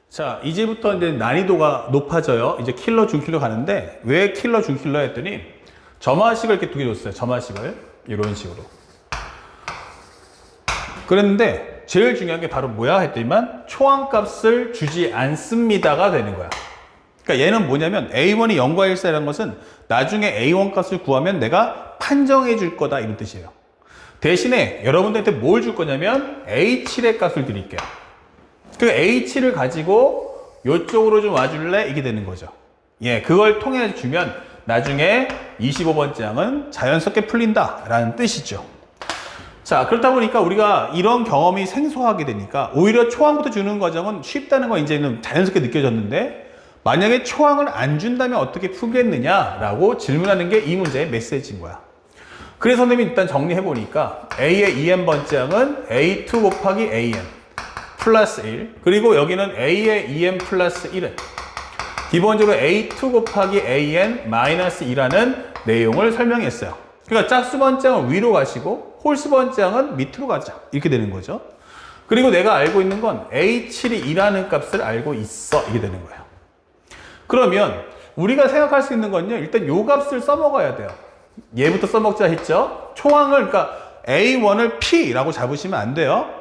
자, 이제부터 이제 난이도가 높아져요. 이제 킬러, 중킬러 가는데, 왜 킬러, 중킬러 했더니, 점화식을 이렇게 두 개 줬어요. 점화식을. 이런 식으로. 그랬는데, 제일 중요한 게 바로 뭐야? 했더니만, 초항값을 주지 않습니다가 되는 거야. 그러니까 얘는 뭐냐면, A1이 0과 1 사이라는 것은, 나중에 A1 값을 구하면 내가 판정해 줄 거다. 이런 뜻이에요. 대신에, 여러분들한테 뭘 줄 거냐면, A7의 값을 드릴게요. 그 H를 가지고 이쪽으로 좀 와줄래? 이게 되는 거죠. 예, 그걸 통해 주면 나중에 25번째 항은 자연스럽게 풀린다 라는 뜻이죠. 자, 그렇다 보니까 우리가 이런 경험이 생소하게 되니까 오히려 초항부터 주는 과정은 쉽다는 건 이제는 자연스럽게 느껴졌는데, 만약에 초항을 안 준다면 어떻게 풀겠느냐라고 질문하는 게 이 문제의 메시지인 거야. 그래서 선생님이 일단 정리해 보니까 A의 2n번째 항은 A2 곱하기 AN 플러스 1, 그리고 여기는 A의 2n 플러스 1은 기본적으로 A2 곱하기 AN 마이너스 2라는 내용을 설명했어요. 그러니까 짝수 번째항은 위로 가시고 홀수 번째항은 밑으로 가자, 이렇게 되는 거죠. 그리고 내가 알고 있는 건 A7이 2라는 값을 알고 있어, 이게 되는 거예요. 그러면 우리가 생각할 수 있는 건요, 일단 요 값을 써먹어야 돼요. 얘부터 써먹자 했죠. 초항을, 그러니까 A1을 P라고 잡으시면 안 돼요.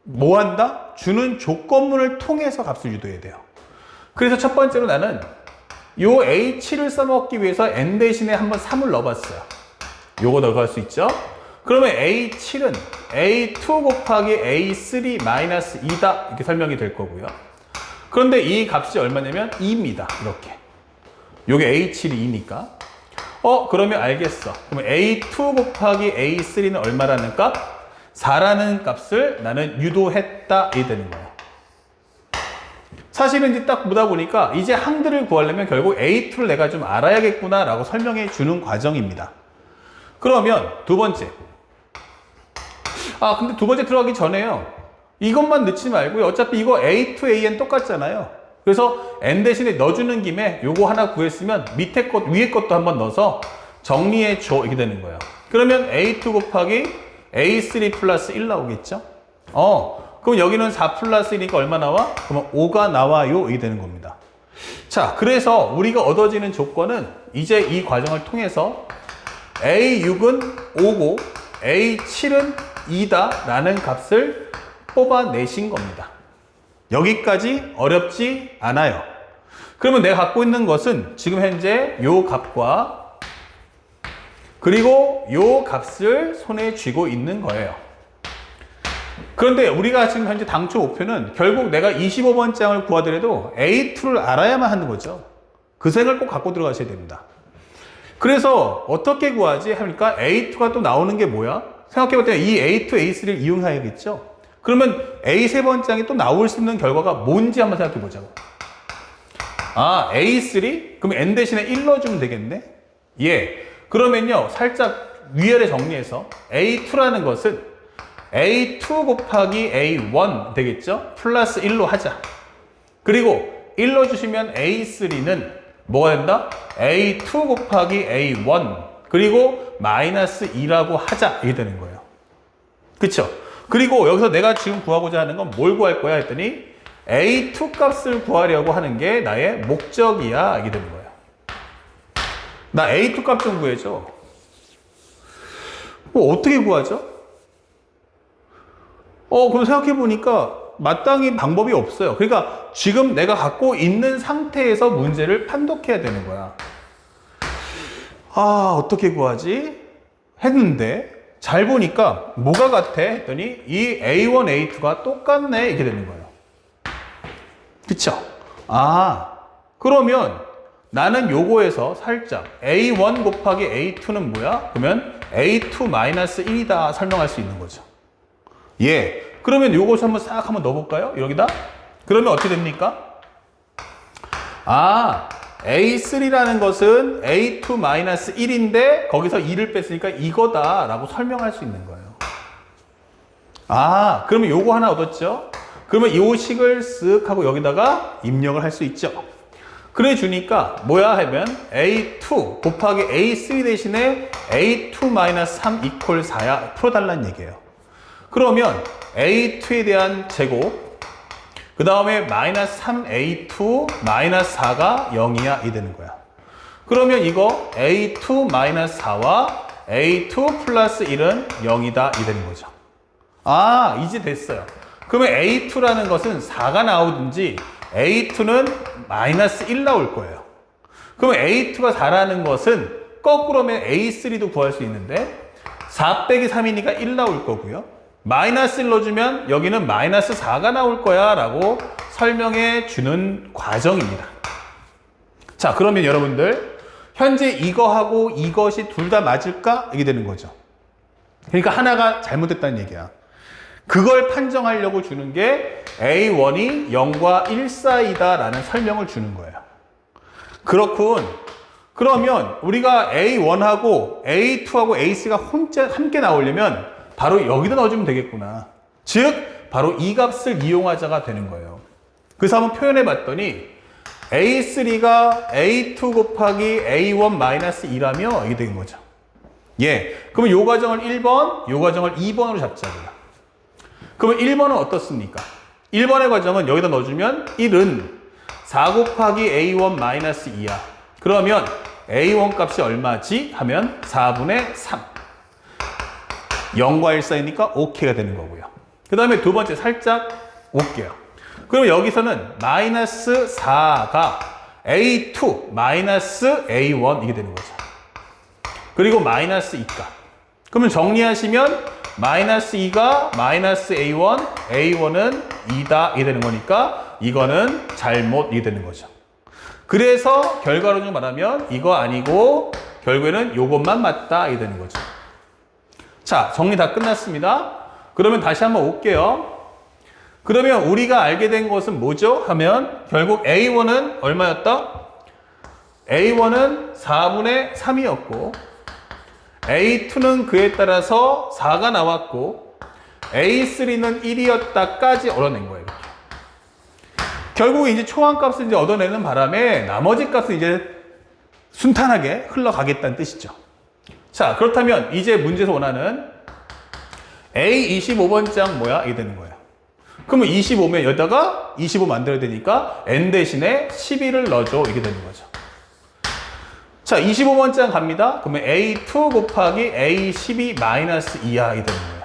뭐 한다? 주는 조건문을 통해서 값을 유도해야 돼요. 그래서 첫 번째로 나는 요 H7을 써먹기 위해서 N 대신에 한번 3을 넣어봤어요. 요거 넣어갈 수 있죠? 그러면 A7은 A2 곱하기 A3 마이너스 2다, 이렇게 설명이 될 거고요. 그런데 이 값이 얼마냐면 2입니다. 이렇게. 요게 A7이 2니까. 그러면 알겠어. 그러면 A2 곱하기 A3는 얼마라는 값? 4라는 값을 나는 유도했다, 이 되는 거예요. 사실은 이제 딱 보다 보니까 이제 항들을 구하려면 결국 A2를 내가 좀 알아야겠구나 라고 설명해 주는 과정입니다. 그러면 두 번째. 근데 두 번째 들어가기 전에요, 이것만 넣지 말고요. 어차피 이거 A2, AN 똑같잖아요. 그래서 N 대신에 넣어주는 김에 요거 하나 구했으면 밑에 것, 위에 것도 한번 넣어서 정리해 줘, 이렇게 되는 거예요. 그러면 A2 곱하기 A3 플러스 1 나오겠죠? 그럼 여기는 4 플러스 1이니까 얼마 나와? 그러면 5가 나와요, 이게 되는 겁니다. 자, 그래서 우리가 얻어지는 조건은 이제 이 과정을 통해서 A6은 5고 A7은 2다 라는 값을 뽑아내신 겁니다. 여기까지 어렵지 않아요. 그러면 내가 갖고 있는 것은 지금 현재 요 값과 그리고 요 값을 손에 쥐고 있는 거예요. 그런데 우리가 지금 현재 당초 목표는 결국 내가 25번째 항을 구하더라도 A2를 알아야만 하는 거죠. 그 생각을 꼭 갖고 들어가셔야 됩니다. 그래서 어떻게 구하지? 하니까 A2가 또 나오는 게 뭐야? 생각해볼 때 이 A2, A3를 이용해야겠죠? 그러면 A3번째 항이 또 나올 수 있는 결과가 뭔지 한번 생각해 보자고. A3? 그럼 N 대신에 1 넣어주면 되겠네? 예. 그러면요, 살짝 위아래 정리해서 A2라는 것은 A2 곱하기 A1 되겠죠? 플러스 1로 하자. 그리고 1 넣어주시면 A3는 뭐가 된다? A2 곱하기 A1 그리고 마이너스 2라고 하자, 이게 되는 거예요. 그쵸? 그리고 여기서 내가 지금 구하고자 하는 건 뭘 구할 거야 했더니 A2 값을 구하려고 하는 게 나의 목적이야, 이게 되는 거예요. 나 A2 값 좀 구해줘. 어떻게 구하죠? 그럼 생각해보니까 마땅히 방법이 없어요. 그러니까 지금 내가 갖고 있는 상태에서 문제를 판독해야 되는 거야. 어떻게 구하지? 했는데 잘 보니까 뭐가 같아? 했더니 이 A1, A2가 똑같네, 이렇게 되는 거예요. 그쵸? 그러면 나는 요거에서 살짝 A1 곱하기 A2는 뭐야? 그러면 A2 마이너스 1이다 설명할 수 있는 거죠. 예. 그러면 요것을 한번 싹 한번 넣어볼까요? 여기다? 그러면 어떻게 됩니까? A3라는 것은 A2 마이너스 1인데 거기서 2를 뺐으니까 이거다 라고 설명할 수 있는 거예요. 그러면 요거 하나 얻었죠? 그러면 요 식을 쓱 하고 여기다가 입력을 할 수 있죠. 그래 주니까 뭐야 하면 A2 곱하기 A3 대신에 A2-3 이퀄 4야 풀어달라는 얘기예요. 그러면 A2에 대한 제곱 그 다음에 마이너스 3a2 마이너스 4가 0이야 이 되는 거야. 그러면 이거 a2 마이너스 4와 a2 플러스 1은 0이다 이 되는 거죠. 아, 이제 됐어요. 그러면 a2라는 것은 4가 나오든지 a2는 마이너스 1 나올 거예요. 그러면 a2가 4라는 것은 거꾸로 하면 a3도 구할 수 있는데 4 빼기 3이니까 1 나올 거고요. 마이너스 1 넣어주면 여기는 마이너스 4가 나올 거야 라고 설명해 주는 과정입니다. 자, 그러면 여러분들 현재 이거하고 이것이 둘 다 맞을까? 이게 되는 거죠. 그러니까 하나가 잘못됐다는 얘기야. 그걸 판정하려고 주는 게 A1이 0과 1 사이다 라는 설명을 주는 거예요. 그렇군. 그러면 우리가 A1하고 A2하고 A3가 함께 나오려면 바로 여기다 넣어주면 되겠구나. 즉 바로 이 값을 이용하자가 되는 거예요. 그래서 한번 표현해 봤더니 A3가 A2 곱하기 A1 마이너스 2라며 이게 된 거죠. 예. 그러면 요 과정을 1번, 요 과정을 2번으로 잡자고요. 그러면 1번은 어떻습니까? 1번의 과정은 여기다 넣어주면 1은 4 곱하기 A1 마이너스 2야. 그러면 A1 값이 얼마지? 하면 4분의 3. 0과 1 사이니까 OK가 되는 거고요. 그 다음에 두 번째 살짝 올게요. 그럼 여기서는 마이너스 4가 A2 마이너스 A1 이게 되는 거죠. 그리고 마이너스 2가. 그러면 정리하시면 마이너스 2가 마이너스 A1, A1은 2다 이게 되는 거니까 이거는 잘못 이게 되는 거죠. 그래서 결과론적으로 말하면 이거 아니고 결국에는 요것만 맞다 이게 되는 거죠. 자, 정리 다 끝났습니다. 그러면 다시 한번 올게요. 그러면 우리가 알게 된 것은 뭐죠? 하면 결국 A1은 얼마였다? A1은 4분의 3이었고 A2는 그에 따라서 4가 나왔고 A3는 1이었다까지 얻어낸 거예요. 결국 이제 초항값을 이제 얻어내는 바람에 나머지 값은 이제 순탄하게 흘러가겠다는 뜻이죠. 자, 그렇다면 이제 문제에서 원하는 A25번장 뭐야? 이게 되는 거예요. 그러면 25면 여기다가 25 만들어야 되니까 n 대신에 12를 넣어줘. 이게 되는 거죠. 자, 25번장 갑니다. 그러면 A2 곱하기 A12 마이너스 2야. 이게 되는 거예요.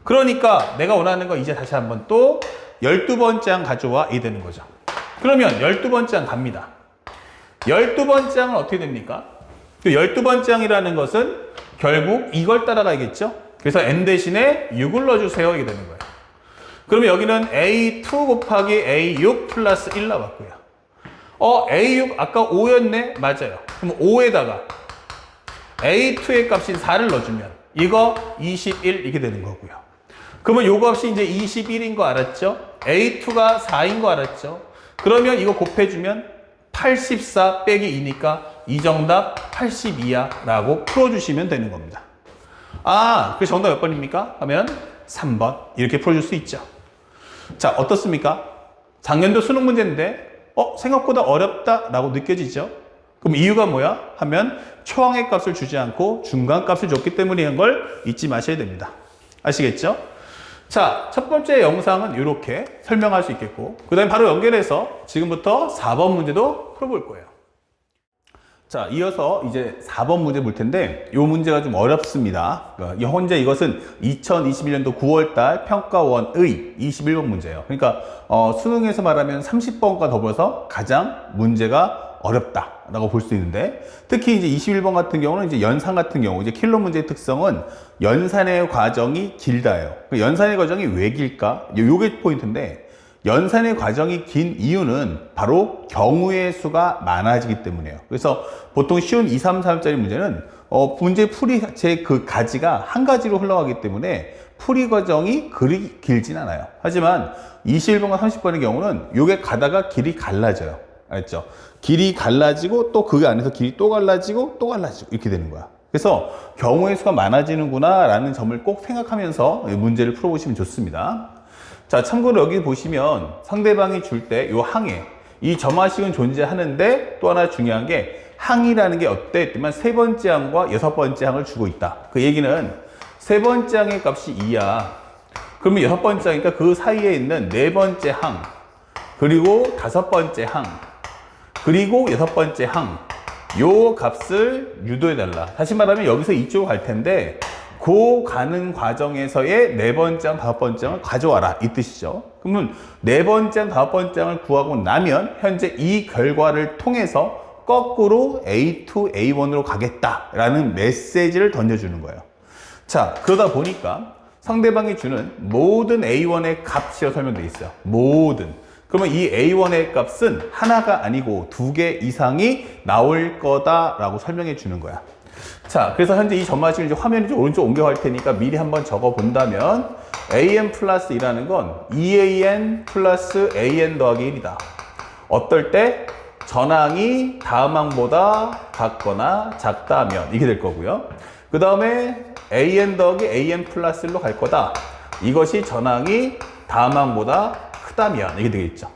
그러니까 내가 원하는 거 이제 다시 한번 또 12번장 가져와. 이게 되는 거죠. 그러면 12번장 갑니다. 12번장은 어떻게 됩니까? 그 12번장이라는 것은 결국 이걸 따라가야겠죠? 그래서 n 대신에 6을 넣어주세요. 이게 되는 거예요. 그러면 여기는 A2 곱하기 A6 플러스 1 나왔고요. A6 아까 5였네? 맞아요. 그럼 5에다가 A2의 값인 4를 넣어주면 이거 21 이렇게 되는 거고요. 그러면 요 값이 이제 21인 거 알았죠? A2가 4인 거 알았죠? 그러면 이거 곱해주면 84 빼기 2니까 이 정답 82야 라고 풀어주시면 되는 겁니다. 아, 그 정답 몇 번입니까? 하면 3번 이렇게 풀어줄 수 있죠. 자, 어떻습니까? 작년도 수능 문제인데 생각보다 어렵다 라고 느껴지죠? 그럼 이유가 뭐야? 하면 초항의 값을 주지 않고 중간 값을 줬기 때문이라는 걸 잊지 마셔야 됩니다. 아시겠죠? 자, 첫 번째 영상은 이렇게 설명할 수 있겠고 그 다음에 바로 연결해서 지금부터 4번 문제도 풀어볼 거예요. 자, 이어서 이제 4번 문제 볼 텐데 이 문제가 좀 어렵습니다. 현재 이것은 2021년도 9월달 평가원의 21번 문제예요. 그러니까 수능에서 말하면 30번과 더불어서 가장 문제가 어렵다라고 볼 수 있는데 특히 이제 21번 같은 경우는 이제 연산 같은 경우 이제 킬러 문제의 특성은 연산의 과정이 길다예요. 연산의 과정이 왜 길까? 요게 포인트인데 연산의 과정이 긴 이유는 바로 경우의 수가 많아지기 때문이에요. 그래서 보통 쉬운 2, 3, 4짜리 문제는 문제 풀이 제 그 가지가 한 가지로 흘러가기 때문에 풀이 과정이 그리 길진 않아요. 하지만 21번과 30번의 경우는 요게 가다가 길이 갈라져요. 알죠? 길이 갈라지고 또 그 안에서 길이 또 갈라지고 또 갈라지고 이렇게 되는 거야. 그래서 경우의 수가 많아지는구나 라는 점을 꼭 생각하면서 문제를 풀어보시면 좋습니다. 자, 참고로 여기 보시면 상대방이 줄 때 요 항에 이 점화식은 존재하는데 또 하나 중요한 게 항이라는 게 어때? 했더니 세 번째 항과 여섯 번째 항을 주고 있다. 그 얘기는 세 번째 항의 값이 2야. 그러면 여섯 번째 항이니까 그 사이에 있는 네 번째 항, 그리고 다섯 번째 항, 그리고 여섯 번째 항, 요 값을 유도해달라. 다시 말하면 여기서 이쪽으로 갈 텐데 그 가는 과정에서의 네 번째, 다섯 번째 항을 가져와라 이 뜻이죠. 그러면 네 번째, 다섯 번째 항을 구하고 나면 현재 이 결과를 통해서 거꾸로 A2, A1으로 가겠다라는 메시지를 던져주는 거예요. 자, 그러다 보니까 상대방이 주는 모든 A1의 값이라고 설명되어 있어요. 모든. 그러면 이 A1의 값은 하나가 아니고 두 개 이상이 나올 거다라고 설명해 주는 거야. 자, 그래서 현재 이 전마식을 이제 화면을 좀 오른쪽 옮겨갈 테니까 미리 한번 적어 본다면 AN 플러스 2라는 건 2AN 플러스 AN 더하기 1이다. 어떨 때? 전항이 다음 항보다 같거나 작다면 이게 될 거고요. 그 다음에 AN 더하기 AN 플러스 1로 갈 거다. 이것이 전항이 다음 항보다 크다면 이게 되겠죠.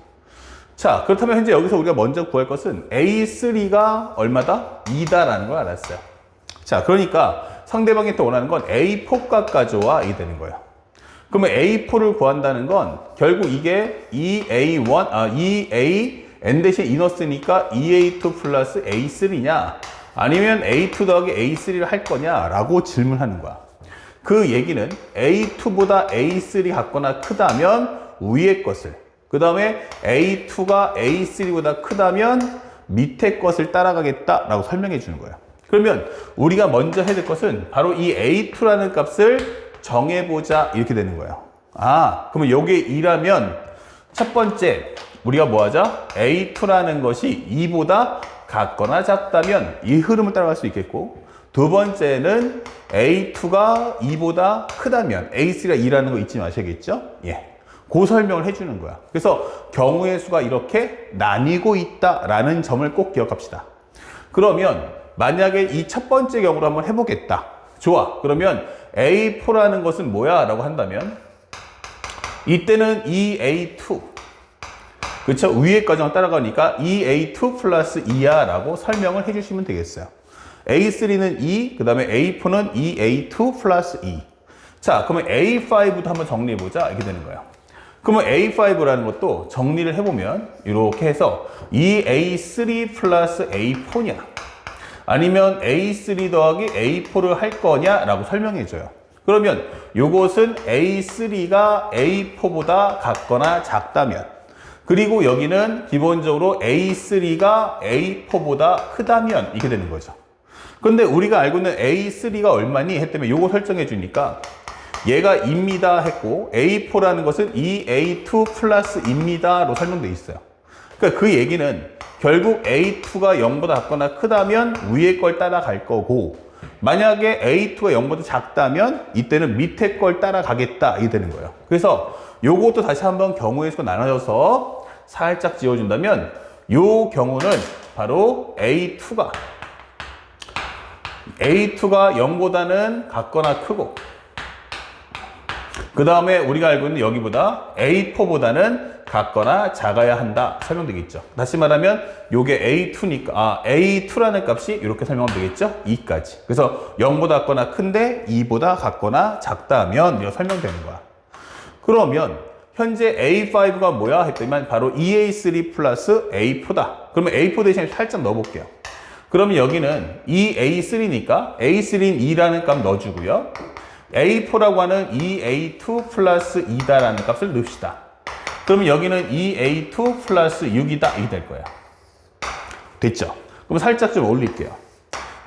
자, 그렇다면 현재 여기서 우리가 먼저 구할 것은 A3가 얼마다? 2다라는 걸 알았어요. 자, 그러니까 상대방이 또 원하는 건 A4값 가져와 이 되는 거예요. 그러면 A4를 구한다는 건 결국 이게 2A n 대신 이너스니까 2A2 플러스 A3냐 아니면 A2 더하기 A3를 할 거냐 라고 질문하는 거야. 그 얘기는 A2보다 A3 같거나 크다면 위의 것을, 그 다음에 A2가 A3보다 크다면 밑에 것을 따라가겠다 라고 설명해 주는 거예요. 그러면 우리가 먼저 해야 될 것은 바로 이 A2라는 값을 정해보자 이렇게 되는 거예요. 아, 그러면 요게 2라면 첫 번째 우리가 뭐 하자? A2라는 것이 2보다 같거나 작다면 이 흐름을 따라갈 수 있겠고, 두 번째는 A2가 2보다 크다면 A3가 2라는 거 잊지 마셔야겠죠? 예. 그 설명을 해주는 거야. 그래서 경우의 수가 이렇게 나뉘고 있다라는 점을 꼭 기억합시다. 그러면 만약에 이 첫 번째 경우로 한번 해보겠다. 좋아. 그러면 A4라는 것은 뭐야? 라고 한다면 이때는 2A2 그쵸? 위의 과정을 따라가니까 2A2 플러스 2야 라고 설명을 해주시면 되겠어요. A3는 2, 그 다음에 A4는 2A2 플러스 2. 자, 그러면 A5도 한번 정리해보자. 이렇게 되는 거예요. 그러면 A5라는 것도 정리를 해보면 이렇게 해서 2A3 플러스 A4냐 아니면 A3 더하기 A4를 할 거냐 라고 설명해줘요. 그러면 요것은 A3가 A4보다 같거나 작다면, 그리고 여기는 기본적으로 A3가 A4보다 크다면 이렇게 되는 거죠. 근데 우리가 알고 있는 A3가 얼마니 했다면 요거 설정해 주니까 얘가 2입니다 했고 A4라는 것은 2A2 플러스 2입니다로 설명되어 있어요. 그러니까 그 얘기는 결국 A2가 0보다 같거나 크다면 위의 걸 따라갈 거고, 만약에 A2가 0보다 작다면 이때는 밑에 걸 따라가겠다 이게 되는 거예요. 그래서 요것도 다시 한번 경우의 수가 나눠져서 살짝 지워준다면 요 경우는 바로 A2가 0보다는 같거나 크고, 그 다음에 우리가 알고 있는 여기보다 A4보다는 같거나 작아야 한다 설명되겠죠. 다시 말하면 요게 A2니까 A2라는 값이 이렇게 설명하면 되겠죠. 2까지. 그래서 0보다 같거나 큰데 2보다 같거나 작다면 이렇게 설명되는 거야. 그러면 현재 A5가 뭐야 했더니만 바로 2A3 플러스 A4다. 그러면 A4 대신에 살짝 넣어볼게요. 그러면 여기는 2A3니까 A3인 2라는 값 넣어주고요. A4라고 하는 2A2 플러스 2다라는 값을 넣읍시다. 그러면 여기는 2A2 플러스 6이다. 이게 될 거예요. 됐죠? 그럼 살짝 좀 올릴게요.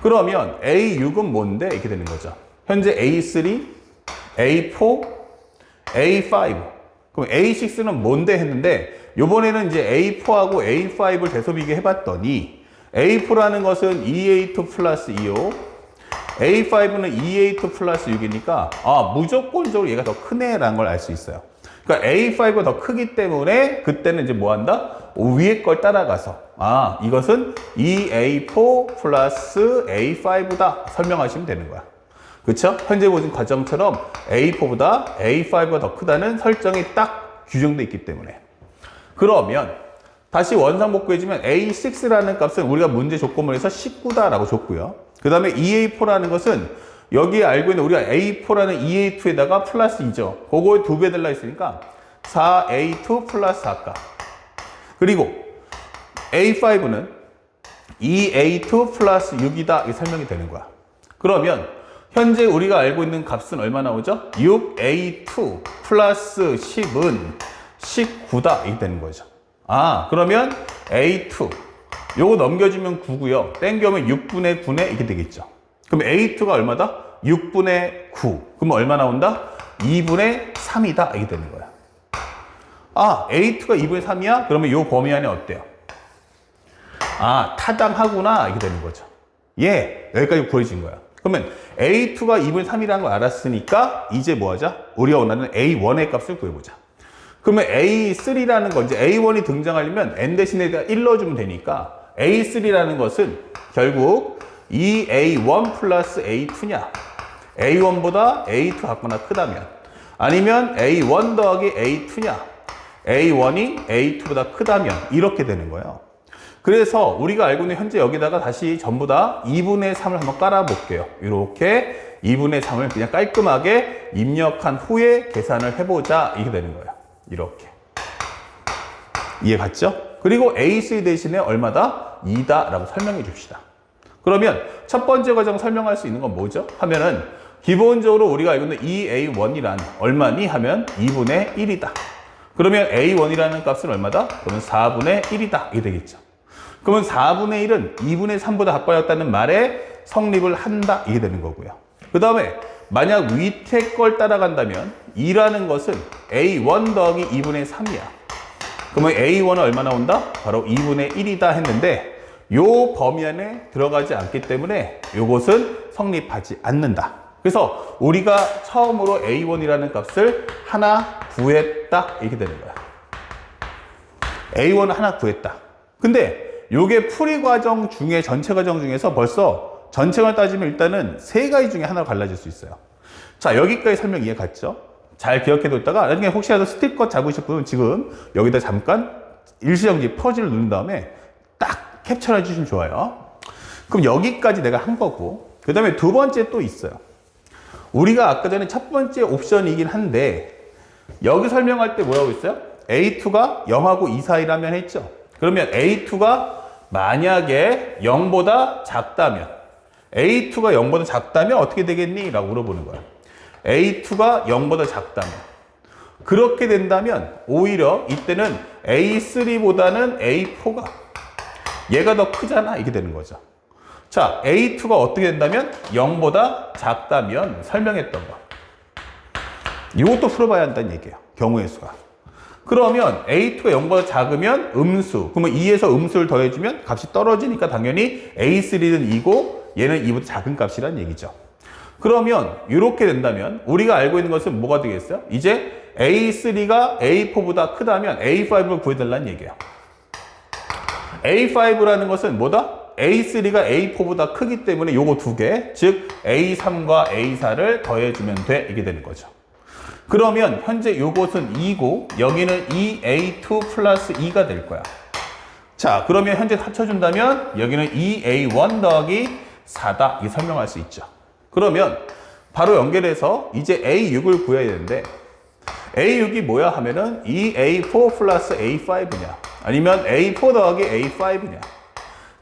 그러면 A6은 뭔데? 이렇게 되는 거죠. 현재 A3, A4, A5. 그럼 A6는 뭔데? 했는데 요번에는 이제 A4하고 A5를 대소 비교해봤더니 A4라는 것은 2A2 플러스 2요. A5는 2A2 플러스 6이니까 무조건적으로 얘가 더 크네라는 걸 알 수 있어요. 그러니까 A5가 더 크기 때문에 그때는 이제 뭐 한다? 위에 걸 따라가서 이것은 2A4 플러스 A5다 설명하시면 되는 거야. 그쵸? 현재 보신 과정처럼 A4보다 A5가 더 크다는 설정이 딱 규정되어 있기 때문에. 그러면 다시 원상복구해주면 A6라는 값은 우리가 문제 조건문에서 19다라고 줬고요. 그 다음에 2A4라는 것은 여기에 알고 있는 우리가 A4라는 2A2에다가 플러스 2죠. 그거에 2배 달라 있으니까 4A2 플러스 4값. 그리고 A5는 2A2 플러스 6이다. 이게 설명이 되는 거야. 그러면 현재 우리가 알고 있는 값은 얼마 나오죠? 6A2 플러스 10은 19다. 이게 되는 거죠. 아, 그러면 A2 요거 넘겨주면 9고요. 땡겨오면 6분의 9네 이게 되겠죠. 그럼 A2가 얼마다? 6분의 9. 그럼 얼마 나온다? 2분의 3이다. 이게 되는 거야. 아, A2가 2분의 3이야? 그러면 요 범위 안에 어때요? 아, 타당하구나. 이게 되는 거죠. 예, 여기까지 보여진 거야. 그러면 A2가 2분의 3이라는 걸 알았으니까 이제 뭐 하자? 우리가 원하는 A1의 값을 구해보자. 그러면 A3라는 거, 이제 A1이 등장하려면 N 대신에 1 넣어주면 되니까 A3라는 것은 결국 2A1 플러스 A2냐? A1보다 A2 같거나 크다면, 아니면 A1 더하기 A2냐? A1이 A2보다 크다면, 이렇게 되는 거예요. 그래서 우리가 알고 있는 현재 여기다가 다시 전부 다 2분의 3을 한번 깔아볼게요. 이렇게 2분의 3을 그냥 깔끔하게 입력한 후에 계산을 해보자. 이게 되는 거예요. 이렇게. 이해 갔죠? 그리고 A3 대신에 얼마다? 2다 라고 설명해 줍시다. 그러면 첫 번째 과정 설명할 수 있는 건 뭐죠? 하면은 기본적으로 우리가 알고 있는 2A1이란 얼마니? 하면 2분의 1이다. 그러면 A1이라는 값은 얼마다? 그러면 4분의 1이다. 이게 되겠죠. 그러면 4분의 1은 2분의 3보다 가까웠다는 말에 성립을 한다. 이게 되는 거고요. 그 다음에 만약 밑에 걸 따라간다면 2라는 것은 A1 더하기 2분의 3이야. 그러면 A1은 얼마 나온다? 바로 2분의 1이다 했는데 요 범위 안에 들어가지 않기 때문에 요것은 성립하지 않는다. 그래서 우리가 처음으로 A1이라는 값을 하나 구했다. 이렇게 되는 거야. A1을 하나 구했다. 근데 요게 풀이 과정 중에 전체 과정 중에서 벌써 전체를 따지면 일단은 세 가지 중에 하나로 갈라질 수 있어요. 자, 여기까지 설명 이해 갔죠? 잘 기억해뒀다가 나중에 혹시라도 스티커 잡으셨으면 지금 여기다 잠깐 일시정지 퍼즐을 누른 다음에 딱 캡처를 해주시면 좋아요. 그럼 여기까지 내가 한 거고, 그 다음에 두 번째 또 있어요. 우리가 아까 전에 첫 번째 옵션이긴 한데 여기 설명할 때 뭐라고 했어요? A2가 0하고 2 사이라면 했죠. 그러면 A2가 만약에 0보다 작다면, A2가 0보다 작다면 어떻게 되겠니? 라고 물어보는 거야. A2가 0보다 작다면, 그렇게 된다면 오히려 이때는 A3보다는 A4가 얘가 더 크잖아. 이게 되는 거죠. 자, A2가 어떻게 된다면 0보다 작다면 설명했던 거. 이것도 풀어봐야 한다는 얘기예요. 경우의 수가. 그러면 A2가 0보다 작으면 음수. 그러면 2에서 음수를 더해주면 값이 떨어지니까 당연히 A3는 2고 얘는 2보다 작은 값이란 얘기죠. 그러면 이렇게 된다면 우리가 알고 있는 것은 뭐가 되겠어요? 이제 A3가 A4보다 크다면 A5를 구해달라는 얘기예요. A5라는 것은 뭐다? A3가 A4보다 크기 때문에 요거 두 개, 즉 A3과 A4를 더해주면 돼. 이게 되는 거죠. 그러면 현재 요것은 2고 여기는 2A2 플러스 2가 될 거야. 자, 그러면 현재 합쳐준다면 여기는 2A1 더하기 4다. 이 설명할 수 있죠. 그러면 바로 연결해서 이제 A6을 구해야 되는데 A6이 뭐야 하면은 2A4 플러스 A5냐 아니면 A4 더하기 A5냐.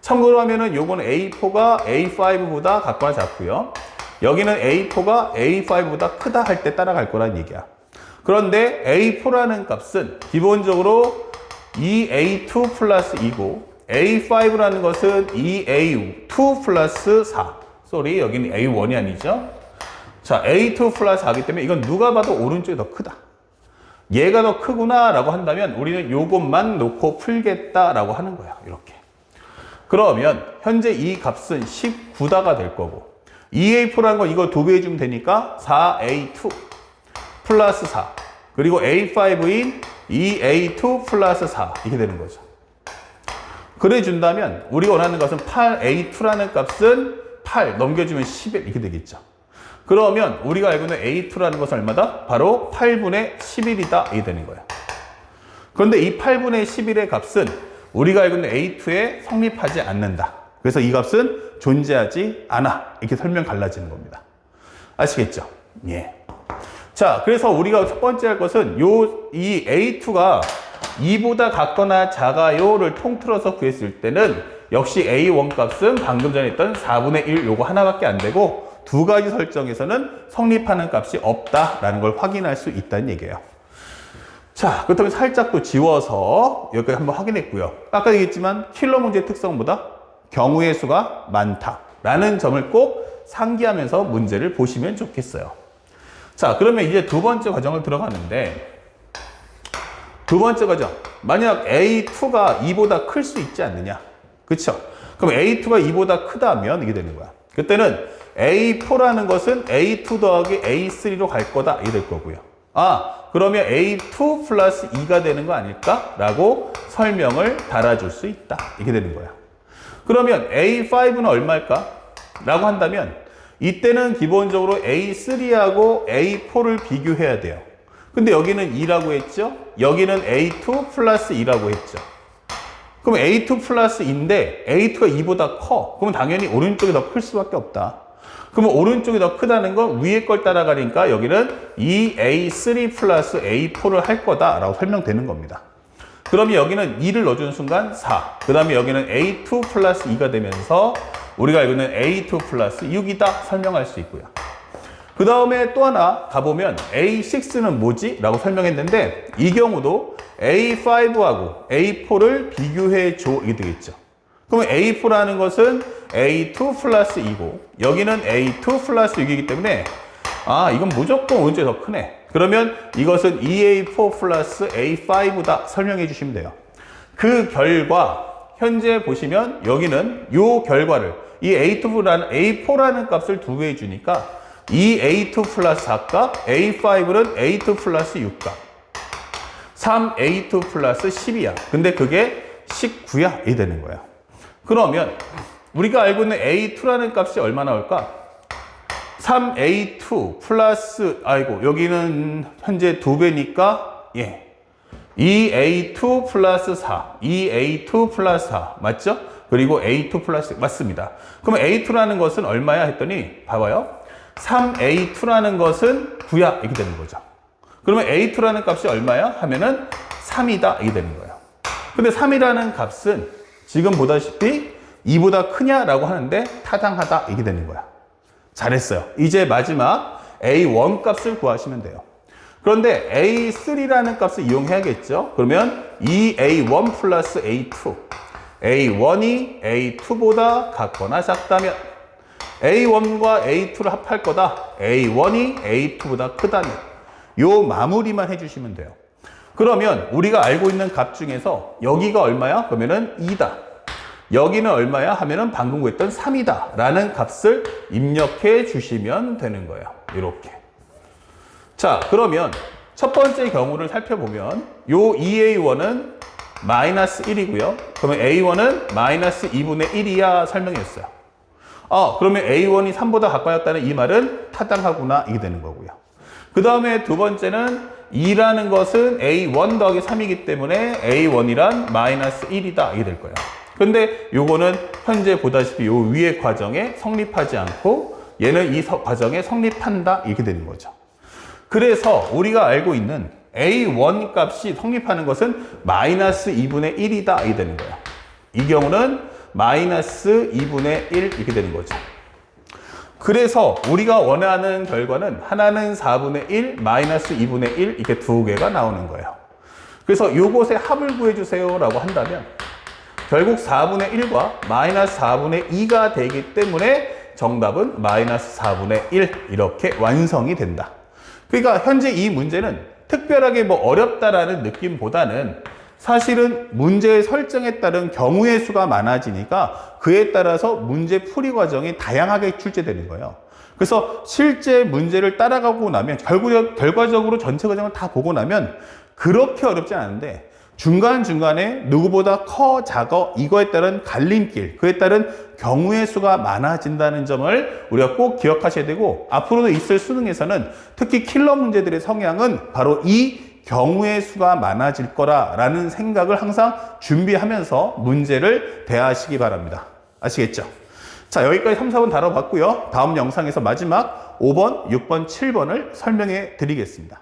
참고로 하면은 요거는 A4가 A5보다 같거나 작고요. 여기는 A4가 A5보다 크다 할 때 따라갈 거란 얘기야. 그런데 A4라는 값은 기본적으로 2A2 플러스 2고 A5라는 것은 2A2 플러스 4. 쏘리, 여기는 A1이 아니죠. 자, A2 플러스 4이기 때문에 이건 누가 봐도 오른쪽이 더 크다. 얘가 더 크구나 라고 한다면 우리는 요것만 놓고 풀겠다 라고 하는 거야. 이렇게. 그러면 현재 이 값은 19다가 될 거고 2A4라는 건 이거 2배 해주면 되니까 4A2 플러스 4 그리고 A5인 2A2 플러스 4 이렇게 되는 거죠. 그래 준다면 우리가 원하는 것은 8A2라는 값은 8 넘겨주면 11 이렇게 되겠죠. 그러면 우리가 알고 있는 A2라는 것은 얼마다? 바로 8분의 11이다 이게 되는 거예요. 그런데 이 8분의 11의 값은 우리가 알고 있는 A2에 성립하지 않는다. 그래서 이 값은 존재하지 않아. 이렇게 설명 갈라지는 겁니다. 아시겠죠? 예. 자, 그래서 우리가 첫 번째 할 것은 이 A2가 2보다 같거나 작아요를 통틀어서 구했을 때는 역시 A1 값은 방금 전에 했던 4분의 1 요거 하나밖에 안 되고 두 가지 설정에서는 성립하는 값이 없다라는 걸 확인할 수 있다는 얘기예요. 자, 그렇다면 살짝 또 지워서 여기까지 한번 확인했고요. 아까 얘기했지만 킬러 문제의 특성보다 경우의 수가 많다라는 점을 꼭 상기하면서 문제를 보시면 좋겠어요. 자, 그러면 이제 두 번째 과정을 들어가는데 두 번째 과정, 만약 A2가 2보다 클 수 있지 않느냐? 그쵸? 그럼 A2가 2보다 크다면 이게 되는 거야. 그때는 A4라는 것은 A2 더하기 A3로 갈 거다 이게 될 거고요. 아, 그러면 A2 플러스 2가 되는 거 아닐까? 라고 설명을 달아줄 수 있다. 이게 되는 거야. 그러면 A5는 얼마일까? 라고 한다면 이때는 기본적으로 A3하고 A4를 비교해야 돼요. 근데 여기는 2라고 했죠? 여기는 A2 플러스 2라고 했죠. 그럼 A2 플러스 2인데 A2가 2보다 커. 그러면 당연히 오른쪽이 더 클 수밖에 없다. 그러면 오른쪽이 더 크다는 건 위에 걸 따라가니까 여기는 2A3 플러스 A4를 할 거다라고 설명되는 겁니다. 그러면 여기는 2를 넣어주는 순간 4. 그 다음에 여기는 A2 플러스 2가 되면서 우리가 알고 있는 A2 플러스 6이다 설명할 수 있고요. 그 다음에 또 하나 가보면 A6는 뭐지? 라고 설명했는데 이 경우도 A5하고 A4를 비교해줘 이게 되겠죠. 그러면 A4라는 것은 A2 플러스 2고 여기는 A2 플러스 6이기 때문에 아 이건 무조건 오른쪽이 더 크네. 그러면 이것은 EA4 플러스 A5다 설명해 주시면 돼요. 그 결과 현재 보시면 여기는 이 결과를 이 A4라는 값을 두배 주니까 이 A2 플러스 4값, A5는 A2 플러스 6값, 3A2 플러스 10이야. 근데 그게 19야. 이 되는 거야. 그러면 우리가 알고 있는 A2라는 값이 얼마 나올까? 3A2 플러스, 여기는 현재 2배니까, 예. 2A2 플러스 4, 2A2 플러스 4. 맞죠? 그리고 A2 플러스, 맞습니다. 그러면 A2라는 것은 얼마야? 했더니, 봐봐요. 3A2라는 것은 9야. 이렇게 되는 거죠. 그러면 A2라는 값이 얼마야? 하면은 3이다. 이게 되는 거예요. 근데 3이라는 값은 지금 보다시피 2보다 크냐라고 하는데 타당하다. 이게 되는 거야. 잘했어요. 이제 마지막 A1 값을 구하시면 돼요. 그런데 A3라는 값을 이용해야겠죠. 그러면 2A1 플러스 A2. A1이 A2보다 같거나 작다면 A1과 A2를 합할 거다. A1이 A2보다 크다면 요 마무리만 해주시면 돼요. 그러면 우리가 알고 있는 값 중에서 여기가 얼마야? 그러면은 2다. 여기는 얼마야? 하면은 방금 구했던 3이다. 라는 값을 입력해 주시면 되는 거예요. 이렇게. 자, 그러면 첫 번째 경우를 살펴보면 요 2A1은 마이너스 1이고요. 그러면 A1은 마이너스 2분의 1이야 설명했어요. 그러면 A1이 3보다 가까웠다는 이 말은 타당하구나. 이게 되는 거고요. 그 다음에 두 번째는 2라는 것은 A1 더하기 3이기 때문에 A1이란 마이너스 1이다. 이게 될 거예요. 근데 요거는 현재 보다시피 요 위의 과정에 성립하지 않고 얘는 이 과정에 성립한다. 이렇게 되는 거죠. 그래서 우리가 알고 있는 A1 값이 성립하는 것은 마이너스 2분의 1이다. 이게 되는 거예요. 이 경우는 마이너스 2분의 1 이렇게 되는 거죠. 그래서 우리가 원하는 결과는 하나는 4분의 1, 마이너스 2분의 1 이렇게 두 개가 나오는 거예요. 그래서 요것의 합을 구해주세요 라고 한다면 결국 4분의 1과 마이너스 4분의 2가 되기 때문에 정답은 마이너스 4분의 1 이렇게 완성이 된다. 그러니까 현재 이 문제는 특별하게 뭐 어렵다라는 느낌보다는 사실은 문제의 설정에 따른 경우의 수가 많아지니까 그에 따라서 문제 풀이 과정이 다양하게 출제되는 거예요. 그래서 실제 문제를 따라가고 나면 결과적으로 전체 과정을 다 보고 나면 그렇게 어렵지 않은데 중간중간에 누구보다 커, 작어 이거에 따른 갈림길, 그에 따른 경우의 수가 많아진다는 점을 우리가 꼭 기억하셔야 되고 앞으로도 있을 수능에서는 특히 킬러 문제들의 성향은 바로 이 경우의 수가 많아질 거라는 생각을 항상 준비하면서 문제를 대하시기 바랍니다. 아시겠죠? 자, 여기까지 3, 4번 다뤄봤고요. 다음 영상에서 마지막 5번, 6번, 7번을 설명해 드리겠습니다.